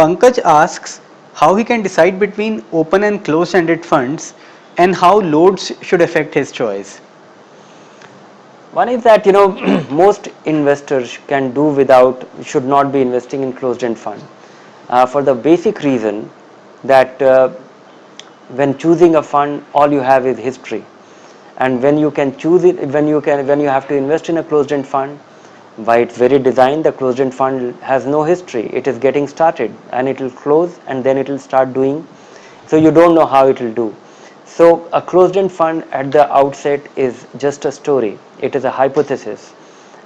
Pankaj asks how he can decide between open and closed-ended funds and how loads should affect his choice. One is that most investors can do without, should not be investing in closed-end fund, for the basic reason that when choosing a fund, all you have is history, and when you can choose it, when you have to invest in a closed-end fund, by its very design, the closed-end fund has no history. It is getting started, and it will close, and then it will start doing. So you don't know how it will do. So a closed-end fund at the outset is just a story. It is a hypothesis,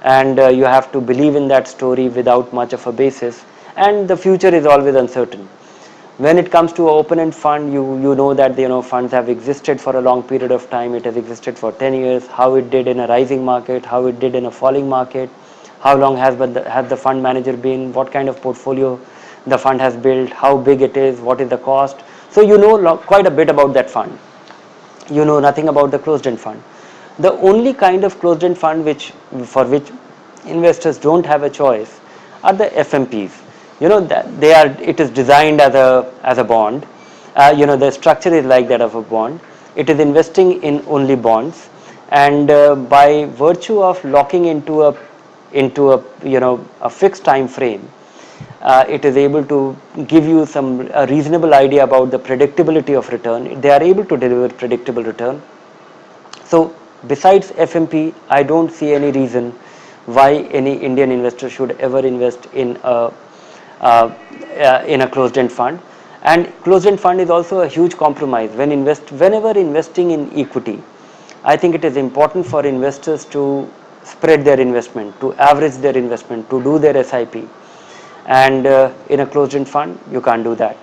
and you have to believe in that story without much of a basis. And the future is always uncertain. When it comes to an open-end fund, you know that funds have existed for a long period of time. It has existed for 10 years. How it did in a rising market, how it did in a falling market, how long has the fund manager been, what kind of portfolio the fund has built, how big it is, what is the cost. So you know quite a bit about that fund. You know nothing about the closed-end fund. The only kind of closed-end fund for which investors don't have a choice are the FMPs. That it is designed as a bond. The structure is like that of a bond. It is investing in only bonds, and by virtue of locking into a fixed time frame, it is able to give you a reasonable idea about the predictability of return. They are able to deliver predictable return. So besides FMP, I don't see any reason why any Indian investor should ever invest in a closed-end fund. And closed-end fund is also a huge compromise. Whenever investing in equity, I think it is important for investors to spread their investment, to average their investment, to do their SIP. And in a closed-end fund, you can't do that.